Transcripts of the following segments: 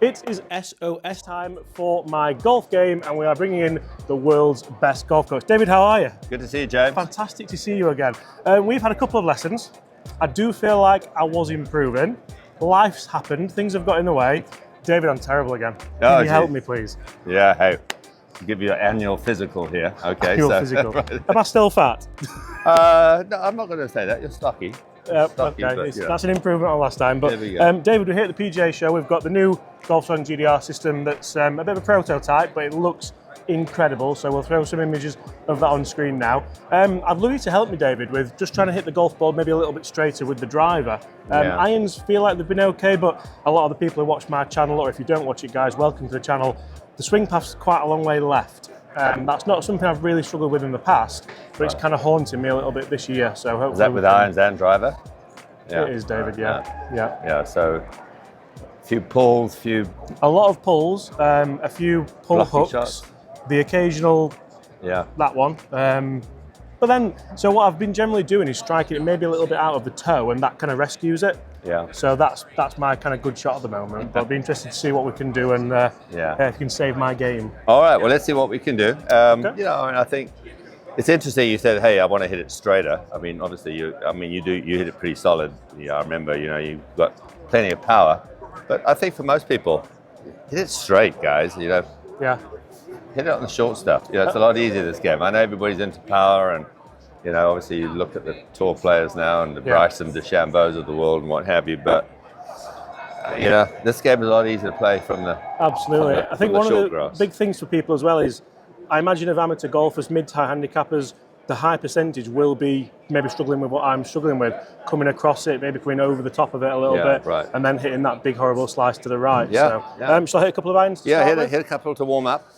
It is SOS time for my golf game, and we are bringing in the world's best golf coach. David, how are you? Good to see you, James. Fantastic to see you again. We've had a couple of lessons. I do feel like I was improving. Life's happened, things have got in the way. David, I'm terrible again. Can you help me, please? Yeah, hey, I'll give you your annual physical here. Okay, Annual physical. Am I still fat? No, I'm not going to say that. You're stocky. Stocky, okay, but, yeah. That's an improvement on last time. But There we go. David, we're here at the PGA show. We've got the new GolfStrong GDR system that's a bit of a prototype, but it looks incredible. So we'll throw some images of that on screen now. I'd love you to help me, David, with just trying to hit the golf ball maybe a little bit straighter with the driver. Yeah. Irons feel like they've been okay, but a lot of the people who watch my channel, or if you don't watch it, guys, welcome to the channel. The swing path's quite a long way left. That's not something I've really struggled with in the past, but it's kind of haunting me a little bit this year. So hopefully Is that with irons and driver? Yeah. It is, David. Yeah. Yeah, so a few pulls, A lot of pulls, a few pull Lucky hooks, shots. the occasional yeah. that one. But then, so what I've been generally doing is striking it maybe a little bit out of the toe, and that kind of rescues it. Yeah. So that's my kind of good shot at the moment. But I'd be interested to see what we can do and if you can save my game. All right, well, let's see what we can do. Okay. You know, I think it's interesting. You said, "Hey, I want to hit it straighter." I mean, obviously, you hit it pretty solid. Yeah, I remember. You know, you've got plenty of power, but I think for most people, hit it straight, guys. You know, Yeah. hit it on the short stuff. You know, it's a lot easier this game. I know everybody's into power, and you know, obviously, you look at the tour players now and the Bryson DeChambeaus of the world and what have you. But you know, this game is a lot easier to play from the Absolutely. from the- I think from the one of short the grass. big things for people as well is, I imagine of amateur golfers, mid to high handicappers, the high percentage will be maybe struggling with what I'm struggling with, coming across it, maybe coming over the top of it a little bit, right. and then hitting that big horrible slice to the right. Yeah, So, yeah. shall I hit a couple of irons? To Yeah, start with? hit a couple to warm up.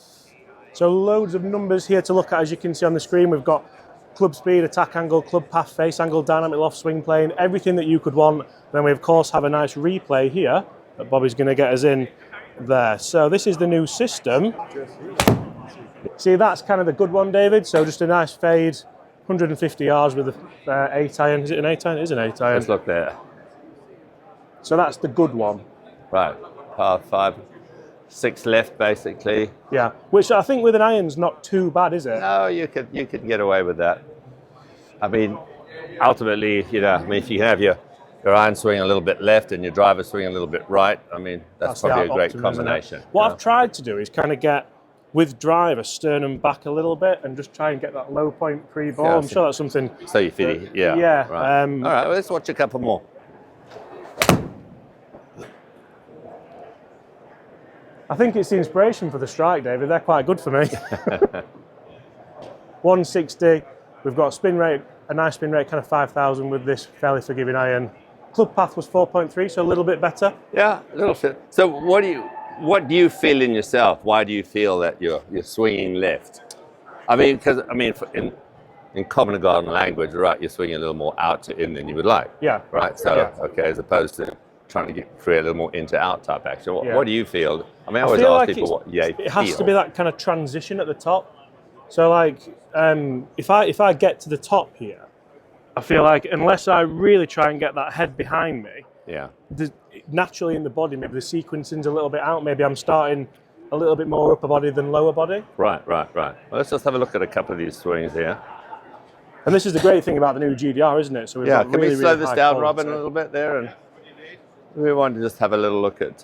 So loads of numbers here to look at, as you can see on the screen. We've got club speed, attack angle, club path, face angle, dynamic loft, swing plane, everything that you could want. Then we of course have a nice replay here that Bobby's going to get us in there. So this is the new system. See, that's kind of the good one, David. So just a nice fade, 150 yards with a 8 iron. Is it an 8 iron? It is an 8 iron. Let's look there. So that's the good one. Right, par 5, 6 left basically. Yeah, which I think with an iron's not too bad, is it? No, you could get away with that. I mean, ultimately, you know, I mean, if you have your iron swing a little bit left and your driver swing a little bit right, I mean, that's probably a great optimum, isn't it? combination. What you know? I've tried to do is kind of get, with driver, sternum back a little bit and just try and get that low point pre-ball. Yeah, I'm sure that's something. So you feel it, yeah. Yeah. Right. All right, well, let's watch a couple more. I think it's the inspiration for the strike, David. They're quite good for me. 160. We've got a spin rate, a nice spin rate, kind of 5,000 with this fairly forgiving iron. Club path was 4.3, so a little bit better. Yeah, a little bit. So what do you feel in yourself? Why do you feel that you're swinging left? I mean, because in common garden language, right, you're swinging a little more out to in than you would like. Yeah. Right. So Yeah. okay, as opposed to trying to create a little more into out type action. Yeah. What do you feel? I mean, I I always feel ask like people what they it has feel. to be that kind of transition at the top. So like, if I get to the top here, I feel like unless I really try and get that head behind me, Yeah. naturally in the body, maybe the sequencing's a little bit out. Maybe I'm starting a little bit more upper body than lower body. Right. Well, let's just have a look at a couple of these swings here. And this is the great thing about the new GDR, isn't it? So we've Yeah. got Can really, we slow really this high down, quality. Robin, a little bit there? And we want to just have a little look at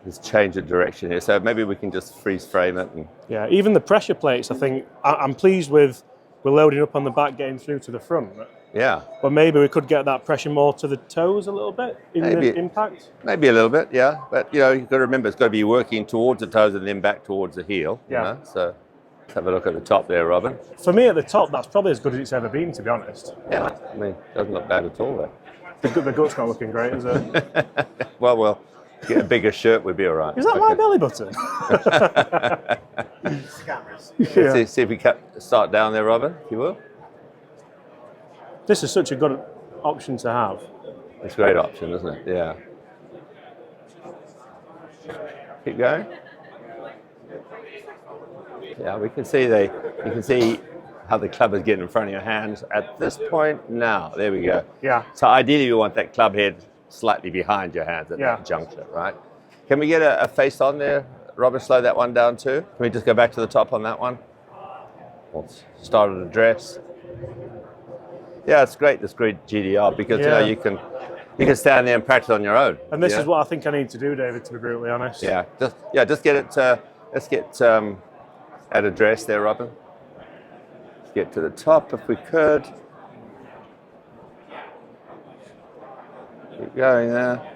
this change of direction here. So maybe we can just freeze frame it. And Yeah, even the pressure plates, I think, I'm pleased with. We're loading up on the back, getting through to the front. yeah. But maybe we could get that pressure more to the toes a little bit in Maybe. the impact. Maybe a little bit, yeah. But, you know, you've got to remember it's got to be working towards the toes and then back towards the heel. Yeah. You know? So let's have a look at the top there, Robin. For me at the top, that's probably as good as it's ever been, to be honest. Yeah. I mean, doesn't look bad at all there. The gut's not looking great, is it? Well, get a bigger shirt, we'd be all right. Is that my belly button? Let's see if we start down there, Robin, if you will. This is such a good option to have. It's a great option, isn't it? Yeah. Keep going. Yeah, we can see you can see how the club is getting in front of your hands at this point now. There we go. Yeah. So ideally you want that club head slightly behind your hands at Yeah. that juncture, right? Can we get a face on there? Robert, slow that one down too. Can we just go back to the top on that one? We'll start at address. Yeah, it's great, this great GDR, because you know you can stand there and practice on your own. And this is what I think I need to do, David, to be brutally honest. Yeah, just get it. Let's get at address there, Robin. Let's get to the top if we could. Keep going there.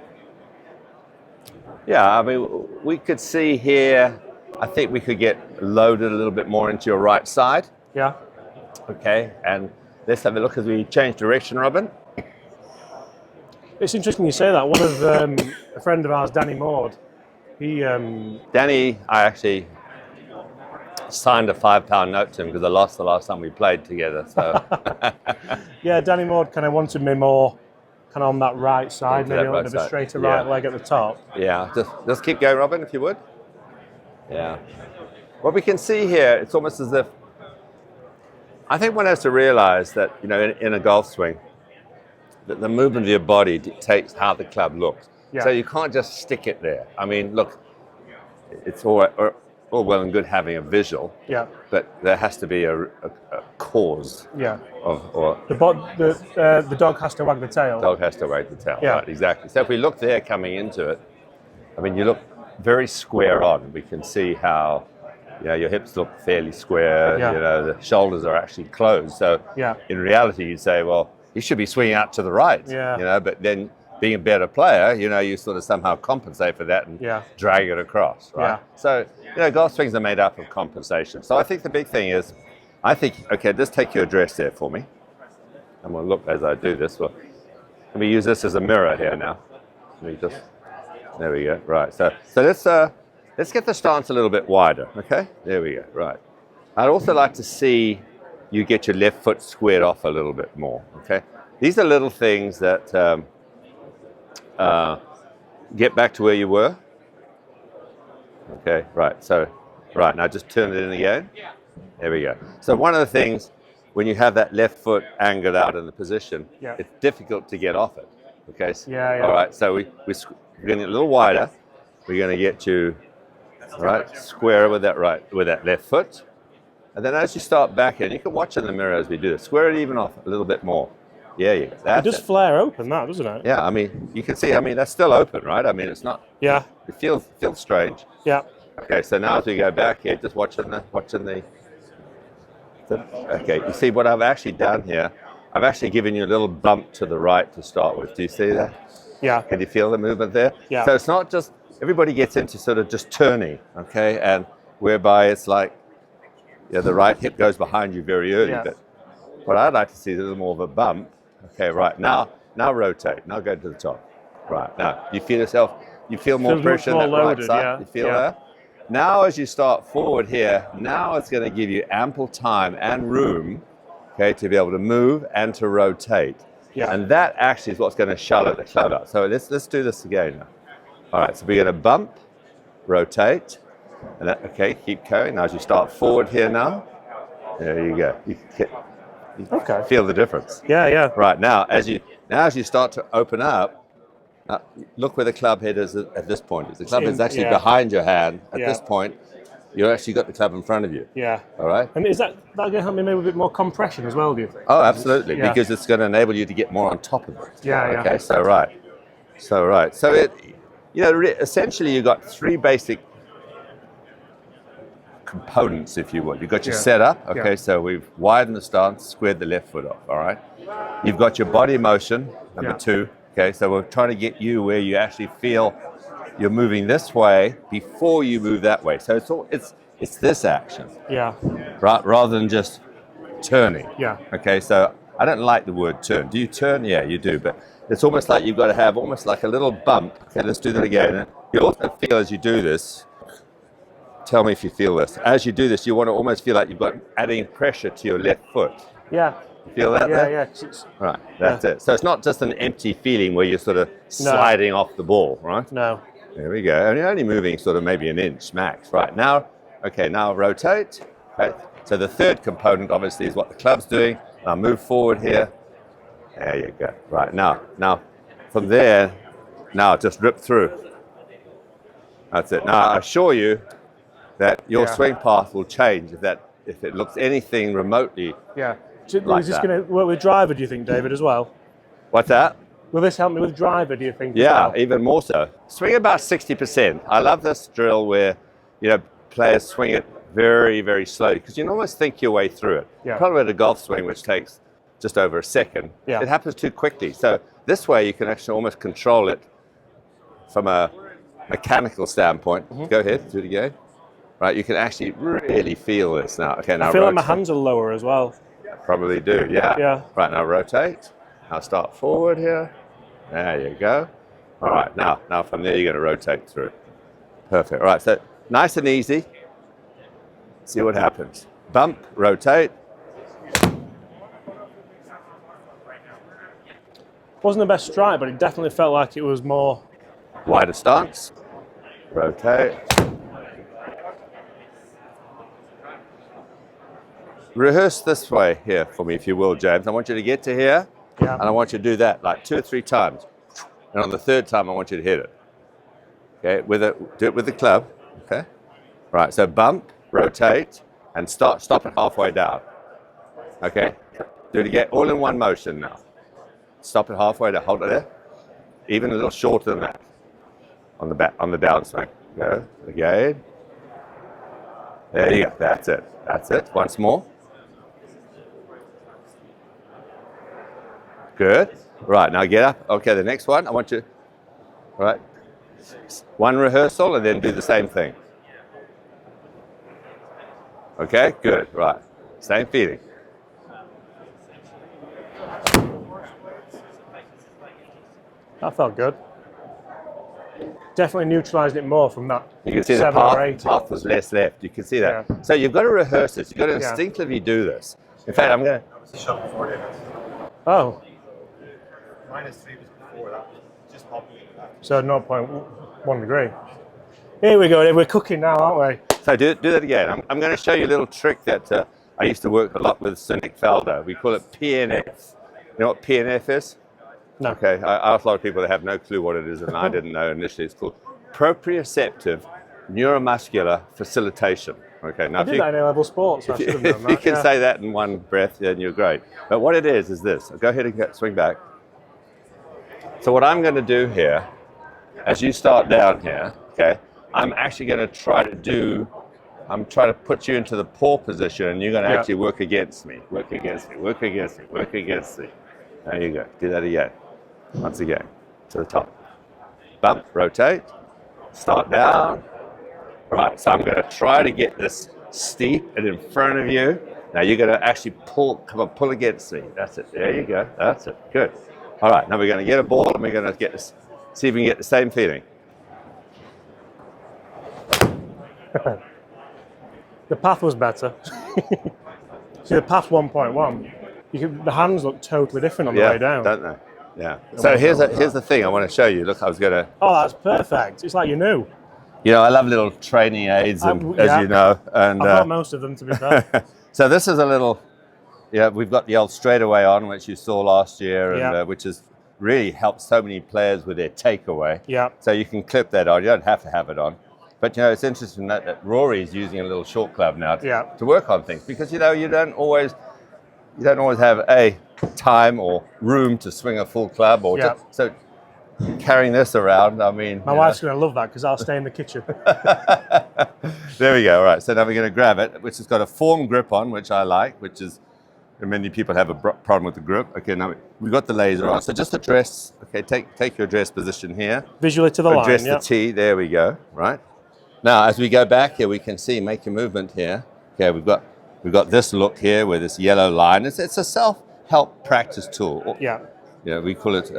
Yeah, I mean, we could see here, I think we could get loaded a little bit more into your right side. Yeah. Okay, and let's have a look as we change direction, Robin. It's interesting you say that. One of a friend of ours, Danny Maud, he... Danny, I actually signed a £5 note to him because I lost the last time we played together. So yeah, Danny Maud kind of wanted me more kind of on that right side, maybe a little bit of a straighter right leg at the top. Yeah, just keep going, Robin, if you would. Yeah. What we can see here, it's almost as if, I think one has to realize that, you know, in a golf swing, that the movement of your body dictates how the club looks. Yeah. So you can't just stick it there. I mean, look, it's all well and good having a visual, but there has to be a cause. Yeah. The the dog has to wag the tail. Dog has to wag the tail. Yeah. Right, exactly. So if we look there coming into it, I mean, you look very square on. We can see how, you know, your hips look fairly square. Yeah. You know, the shoulders are actually closed. So in reality, you'd say, well, you should be swinging out to the right. Yeah. You know, but then being a better player, you know, you sort of somehow compensate for that and drag it across, right? Yeah. So, you know, golf swings are made up of compensation. So I think the big thing is, okay, just take your address there for me. And we'll look as I do this. Well, let me use this as a mirror here now. There we go, right. So let's get the stance a little bit wider, okay? There we go, right. I'd also like to see you get your left foot squared off a little bit more, okay? These are little things that get back to where you were. Okay, right, so, right, now just turn it in again. There we go. So one of the things, when you have that left foot angled out in the position, it's difficult to get off it, okay? So, all right, so we're going to get a little wider. We're going to get you, all right, square with that left foot. And then as you start back in, you can watch in the mirror as we do this. Square it even off a little bit more. Yeah, it does flare open, that, doesn't it? Yeah, I mean, you can see, I mean, that's still open, right? I mean, it's not. Yeah. It feels strange. Yeah. Okay, so now as we go back here, just watching the. Okay, you see what I've actually done here? I've actually given you a little bump to the right to start with. Do you see that? Yeah. Can you feel the movement there? Yeah. So it's not just, everybody gets into sort of just turning, okay? And whereby it's like, yeah, the right hip goes behind you very early. But what I'd like to see is a little more of a bump. Okay, right, now rotate. Now go to the top. Right, now you feel yourself, you feel more pressure in that right side. You feel that? Now as you start forward here, now it's going to give you ample time and room, okay, to be able to move and to rotate. Yeah. And that actually is what's going to shut the club up. So let's do this again now. All right, so we're going to bump, rotate, and that, okay, keep going. Now as you start forward here now, there you go. You feel the difference. Yeah. Right, now as you start to open up, look where the club head is at this point. The club is actually behind your hand. At this point, you've actually got the club in front of you. Yeah. All right? And is that going to help me maybe a bit more compression as well, do you think? Oh, absolutely, because it's going to enable you to get more on top of it. Yeah. Okay, so right. So it, you know, essentially you've got three basic components, if you will. You've got your setup, okay, so we've widened the stance, squared the left foot off, all right? You've got your body motion, number two, okay, so we're trying to get you where you actually feel you're moving this way before you move that way. So it's this action. Yeah. Right, rather than just turning. Yeah. Okay, so I don't like the word turn. Do you turn? Yeah, you do, but it's almost like you've got to have almost like a little bump. Okay, let's do that again. You also feel as you do this, tell me if you feel this. As you do this, you want to almost feel like you've got adding pressure to your left foot. Yeah. You feel that there? Yeah. Right, that's it. So it's not just an empty feeling where you're sort of sliding off the ball, right? No. There we go. And you're only moving sort of maybe an inch max. Right, now rotate. Okay. So the third component obviously is what the club's doing. Now move forward here. There you go. Right, now from there, now just rip through. That's it. Now, I assure you that your Yeah. swing path will change if it looks anything remotely. Yeah. Like Is this that. going to work with driver, do you think, David, as well? What's that? Will this help me with driver, do you think? as Yeah, well? even more so. Swing about 60%. I love this drill where, players swing it very, very slowly because you can almost think your way through it. Yeah. Probably at a golf swing, which takes just over a second. Yeah. It happens too quickly. So this way you can actually almost control it from a mechanical standpoint. Mm-hmm. Go ahead, do it again. Right, you can actually really feel this now. Okay, now I feel like my rotate. hands are lower as well. Probably do, yeah. Yeah. Right, now rotate. Now start forward here. There you go. All right, now from there you're going to rotate through. Perfect. All right, so nice and easy. See what happens. Bump, rotate. Wasn't the best strike, but it definitely felt like it was more. Wider stance. Rotate. Rehearse this way here for me, if you will, James. I want you to get to here, Yeah. and I want you to do that like 2 or 3 times. And on the third time, I want you to hit it. Okay, do it with the club. Okay. Right. So bump, rotate, and stop it halfway down. Okay. Do it again, all in one motion now. Stop it halfway down. Hold it there. Even a little shorter than that. On the downswing. Go again. There you go. That's it. That's it. Once more. Good. Right, now get up. Okay, the next one, I want you, right, one rehearsal and then do the same thing. Okay, good, right. Same feeling. That felt good. Definitely neutralised it more from that. You can see the 7 or 8. path was less left. You can see that. Yeah. So you've got to rehearse this. You've got to Yeah. instinctively do this. In fact, I'm going to, Shot before it. Oh, -3 was before that. Just popping it back. so 0.1 degree. Here we go. We're cooking now, aren't we? so do that again. I'm going to show you a little trick that I used to work a lot with Cynic Felder. We call it PNF. You know what PNF is? No. Okay, I asked a lot of people that have no clue what it is, and I didn't know initially. It's called proprioceptive neuromuscular facilitation. Okay, now I did that in A-level sports. I should have known if that. you can yeah. say that in one breath, then you're great. But what it is this. Go ahead and swing back. So what I'm going to do here, as you start down here, okay, I'm actually going to I'm trying to put you into the paw position, and you're going to Yeah. actually work against me. Work against me. Work against me. Work against me. There you go. Do that again. Once again. To the top. Bump. Rotate. Start down. Right. So I'm going to try to get this steep and in front of you. Now you're going to actually pull against me. That's it. There you go. That's it. Good. All right. Now we're going to get a ball, and we're going to see if we can get the same feeling. The path was better. See, the path 1.1. The hands look totally different on the way down. Don't they? Yeah. So here's the thing I want to show you. Look, I was going to. Oh, that's perfect. It's like you knew. I love little training aids, and, Yeah. as you know, and I've got most of them, to be fair. so this is a little. We've got the old straightaway on, which you saw last year, and Yeah. which has really helped so many players with their takeaway. Yeah. So you can clip that on. You don't have to have it on. But it's interesting that Rory is using a little short club now to work on things, because you don't always have a time or room to swing a full club, or so carrying this around. I mean, My wife's going to love that because I'll stay in the kitchen. There we go. All right. So now we're going to grab it, which has got a form grip on, which I like, which is many people have a problem with the grip. Okay. Now we've got the laser on. So just address. Okay. Take your address position here. Visually to the line. Address Yeah. the tee. There we go. Right. Now, as we go back here, we can see, make your movement here. Okay, we've got this look here with this yellow line. It's a self-help practice tool. Yeah. We call it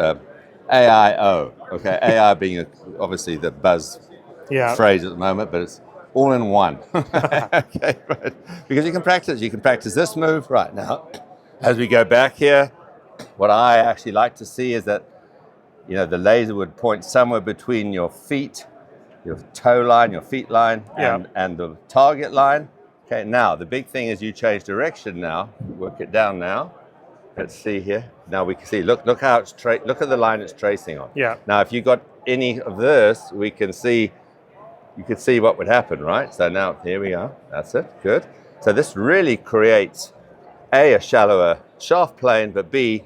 AIO. Okay, AI being obviously the buzz Yeah. phrase at the moment, but it's all in one. Okay, right. Because you can practice this move right now. As we go back here, what I actually like to see is that the laser would point somewhere between your feet, your toe line, your feet line, and the target line. Okay, now the big thing is you change direction now. Work it down now. Let's see here. Now we can see, look how it's look at the line it's tracing on. Yeah. Now if you got any of this, we can see you could see what would happen, right? So now, here we are. That's it. Good. So this really creates, A, shallower shaft plane, but B,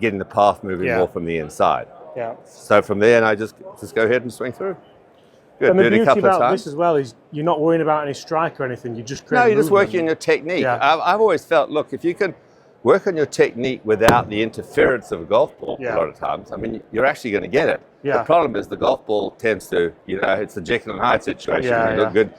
getting the path moving Yeah. more from the inside. Yeah. So from there, and I just go ahead and swing through. Good. And the Do it a beauty couple of about times. this as well is you're not worrying about any strike or anything. You just create No, you're just movement. working on your technique. Yeah. I've always felt, look, if you can work on your technique without the interference of a golf ball, Yeah. a lot of times, I mean, you're actually going to get it. Yeah. The problem is the golf ball tends to, it's the Jekyll and Hyde situation. Yeah, You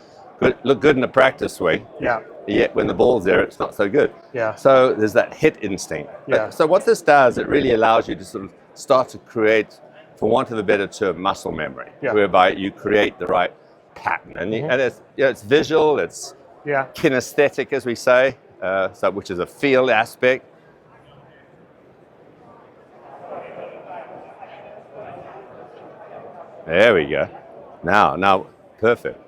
look good in a practice swing, Yeah. yet when the ball's there, it's not so good. Yeah. So there's that hit instinct. Yeah. So what this does, it really allows you to sort of start to create, for want of a better term, muscle memory, Yeah. whereby you create the right pattern. And, and it's visual, it's Yeah. kinesthetic, as we say, which is a feel aspect. There we go. Now, perfect.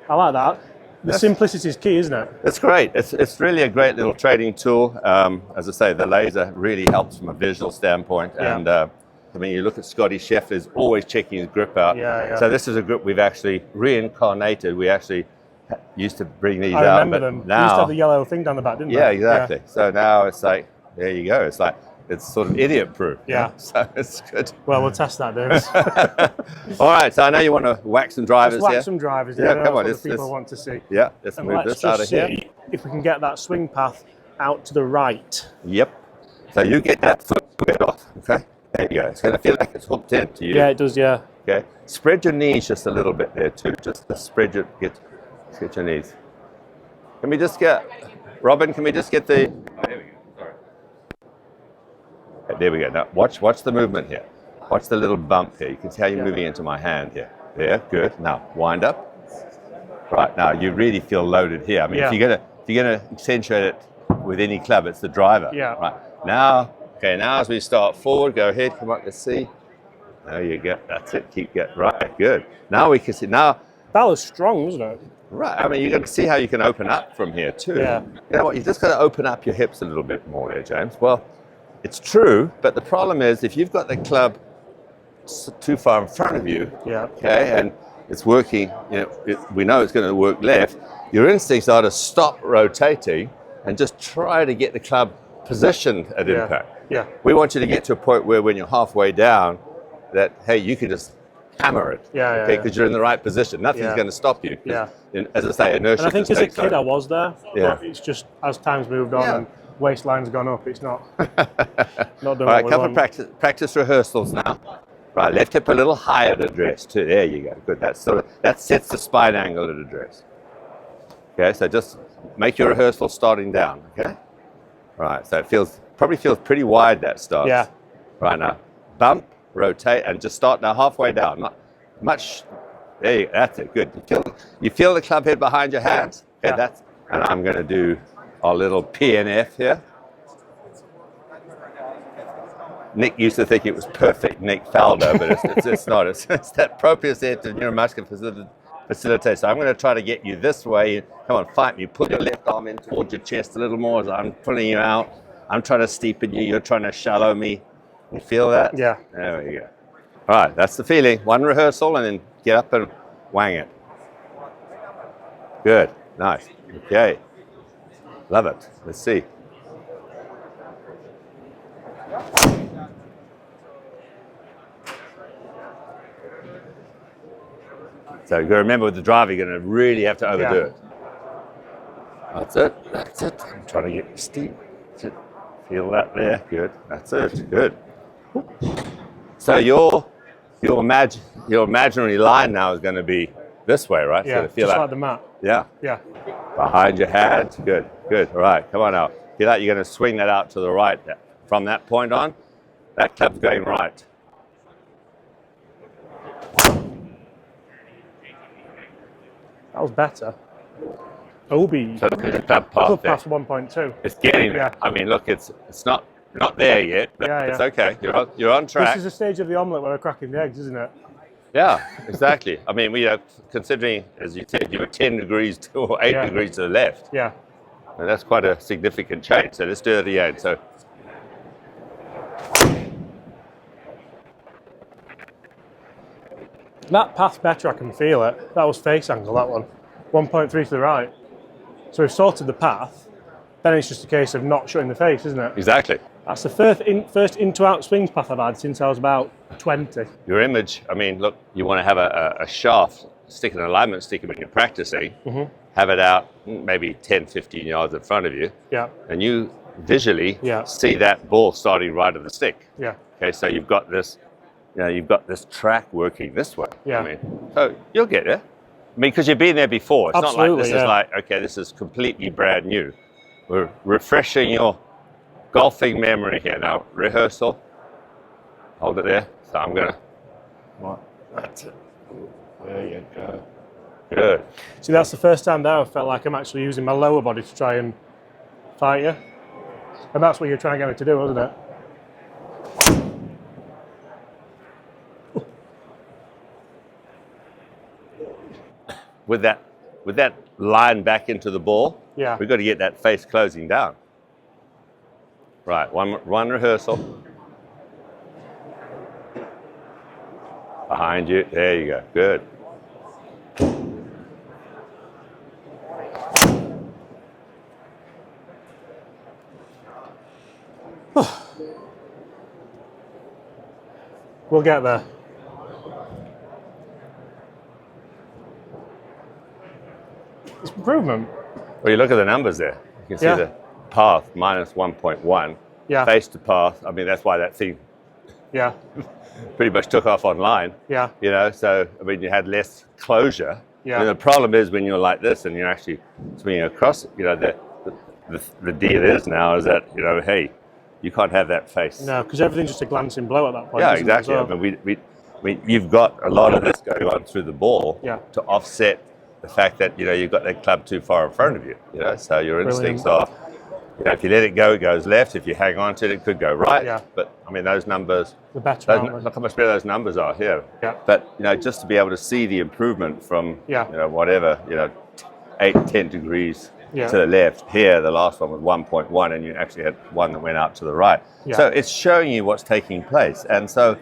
I like that. The simplicity is key, isn't it? It's great. It's really a great little trading tool. As I say, the laser really helps from a visual standpoint. Yeah. And I mean, you look at Scotty Scheffler's always checking his grip out. Yeah. So this is a grip we've actually reincarnated. We actually used to bring these I out, remember but them. They used to now, have the yellow thing down the back, didn't yeah, they? exactly. So now it's like, there you go. It's like, it's sort of idiot proof. Yeah. So it's good. Well, we'll test that, Davis. All right. So I know you want to whack some drivers Let's here. whack some drivers. Yeah, Yeah, come that's on, what let's- the people let's- want to see. Yeah. Let's And move let's this out just of here. see if we can get that swing path out to the right. Yep. So you get that foot squared off. Okay. There you go. It's going to feel like it's hooked in to you. Yeah, it does. Yeah. Okay. Spread your knees just a little bit there too. Just to spread your get your knees. Can we just get Robin? Can we just get the? There we go. Sorry. Okay, there we go. Now watch the movement here. Watch the little bump here. You can see how you're moving into my hand here. There. Good. Now wind up. Right. Now you really feel loaded here. I mean, Yeah. if you're gonna accentuate it with any club, it's the driver. Yeah. Right. Now. Okay. Now as we start forward, go ahead. Come on. Let's see. There you go. That's it. Keep getting right. Good. Now we can see. Now. That was strong, wasn't it? Right. I mean, you can see how you can open up from here too. Yeah. You know what? You just got to open up your hips a little bit more there, James. Well, it's true, but the problem is if you've got the club too far in front of you, Yeah. okay, and it's working, we know it's going to work left, your instincts are to stop rotating and just try to get the club positioned at Yeah. impact. Yeah. We want you to get to a point where when you're halfway down, that, hey, you can just hammer it. Yeah, yeah, Okay, yeah. because you're in the right position. Nothing's Yeah. going to stop you. 'Cause Yeah. As I say, inertia And I think just as a takes kid over. I was there, Yeah. but it's just as time's moved on Yeah. and waistline's gone up, it's not not done All what right, we couple of want. practice rehearsals now. Right, left hip a little higher at address too. There you go. Good. That sets the spine angle at address. Okay, so just make your rehearsal starting down. Okay. Right. So it probably feels pretty wide that starts. Yeah. Right now, bump, rotate, and just start now halfway down. Not much. There you go. That's it. Good. You feel the club head behind your hands. Okay. Yeah. And I'm going to do our little PNF here. Nick used to think it was perfect Nick Faldo, but it's not. It's that proprioceptive neuromuscular facilitator. So I'm going to try to get you this way. Come on, fight me. Pull your left arm in towards your chest a little more as I'm pulling you out. I'm trying to steepen you. You're trying to shallow me. You feel that? Yeah. There we go. All right, that's the feeling. One rehearsal and then get up and wang it. Good. Nice. Okay. Love it. Let's see. So you got to remember with the driver, you're going to really have to overdo Yeah. it. That's it. That's it. I'm trying to get steep. That's it. Feel that there. Good. That's it. Good. So your imaginary line now is going to be this way, right? Yeah, So to feel just that. like the mat. Yeah. Yeah. Behind your hand. Good. Good. All right. Come on out. Feel that you're going to swing that out to the right. From that point on, that club's going right. That was better. Obi. So look at the club path Club there. past 1.2. It's getting there. Yeah. I mean, look, it's not there yet, but Yeah, it's yeah. okay. You're on track. This is the stage of the omelette where we're cracking the eggs, isn't it? Yeah, exactly. I mean, we are considering, as you said, you were 10 degrees or 8 Yeah. degrees to the left. Yeah. And that's quite a significant change. So let's do it again. So That path's better, I can feel it. That was face angle, that one. 1.3 to the right. So we've sorted the path, then it's just a case of not shutting the face, isn't it? Exactly. That's the first into-out swings path I've had since I was about 20. Your image, I mean, look, you want to have a shaft, stick an alignment stick when you're practicing, have it out maybe 10, 15 yards in front of you, Yeah, and you visually Yeah. see that ball starting right at the stick. yeah, Okay, so you've got this, you've got this track working this way. Yeah. I mean, so you'll get it. I mean, because you've been there before. It's not like Absolutely, this yeah. is like, okay, this is completely brand new. We're refreshing your golfing memory here. Now, rehearsal. Hold it there. So I'm going to. That's it. There you go. Good. See, that's the first time now I felt like I'm actually using my lower body to try and fight you. And that's what you're trying to get me to do, wasn't it? With that line back into the ball, Yeah. we've got to get that face closing down. Right, one rehearsal. Behind you, there you go, good. We'll get there. It's improvement. Well, you look at the numbers there. You can see Yeah. the path minus 1.1. Yeah. Face to path. I mean, that's why that thing Yeah, pretty much took off online. yeah, You know, so I mean, you had less closure. Yeah. And the problem is when you're like this and you're actually swinging across. You know, the deal is now is that hey, you can't have that face. no, because everything's just a glancing blow at that point. Yeah, isn't it, as exactly. well? I mean, you've got a lot of this going on through the ball Yeah. to offset the fact that you've got that club too far in front of you. So your instincts are, if you let it go, it goes left. If you hang on to it, it could go right. Yeah. But I mean, those numbers, The better, aren't they? look how much better those numbers are here. Yeah. But just to be able to see the improvement from Yeah. whatever 8-10 degrees Yeah. to the left. Here, the last one was 1.1, and you actually had one that went out to the right. Yeah. So it's showing you what's taking place, and so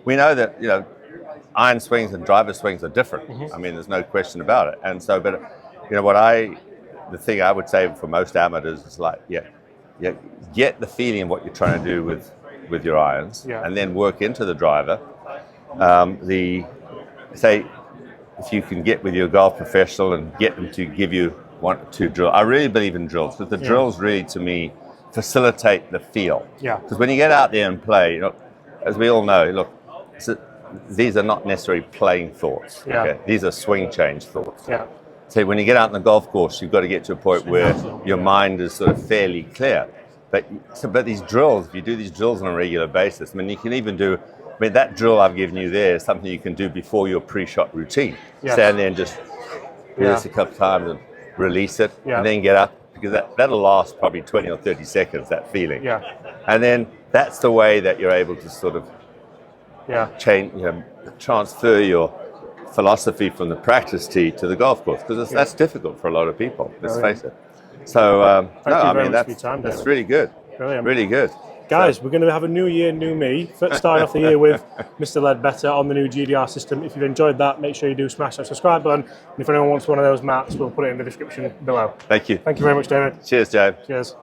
we know that iron swings and driver swings are different. I mean, there's no question about it. And so, but the thing I would say for most amateurs is like, get the feeling of what you're trying to do with your irons, Yeah. and then work into the driver. If you can get with your golf professional and get them to give you 1 or 2 drills. I really believe in drills, because the drills really, to me, facilitate the feel. Yeah. Because when you get out there and play, as we all know, these are not necessarily playing thoughts. Yeah. Okay? These are swing change thoughts. Yeah, So when you get out on the golf course, you've got to get to a point where your mind is sort of fairly clear. But these drills, if you do these drills on a regular basis, I mean, you can even do. I mean, that drill I've given you there is something you can do before your pre-shot routine. Yes. Stand there and just do this a couple of times and release it, Yeah. and then get up, because that'll last probably 20 or 30 seconds, that feeling. yeah, And then that's the way that you're able to sort of yeah. change, transfer your philosophy from the practice tee to the golf course, because that's difficult for a lot of people. Let's face it. So Thank you very much for your time, that's David. really good. Brilliant. Really good. Guys, we're going to have a new year, new me. Starting off the year with Mr. Ledbetter on the new GDR system. If you've enjoyed that, make sure you do smash that subscribe button. And if anyone wants one of those mats, we'll put it in the description below. Thank you. Thank you very much, David. Cheers, James. Cheers.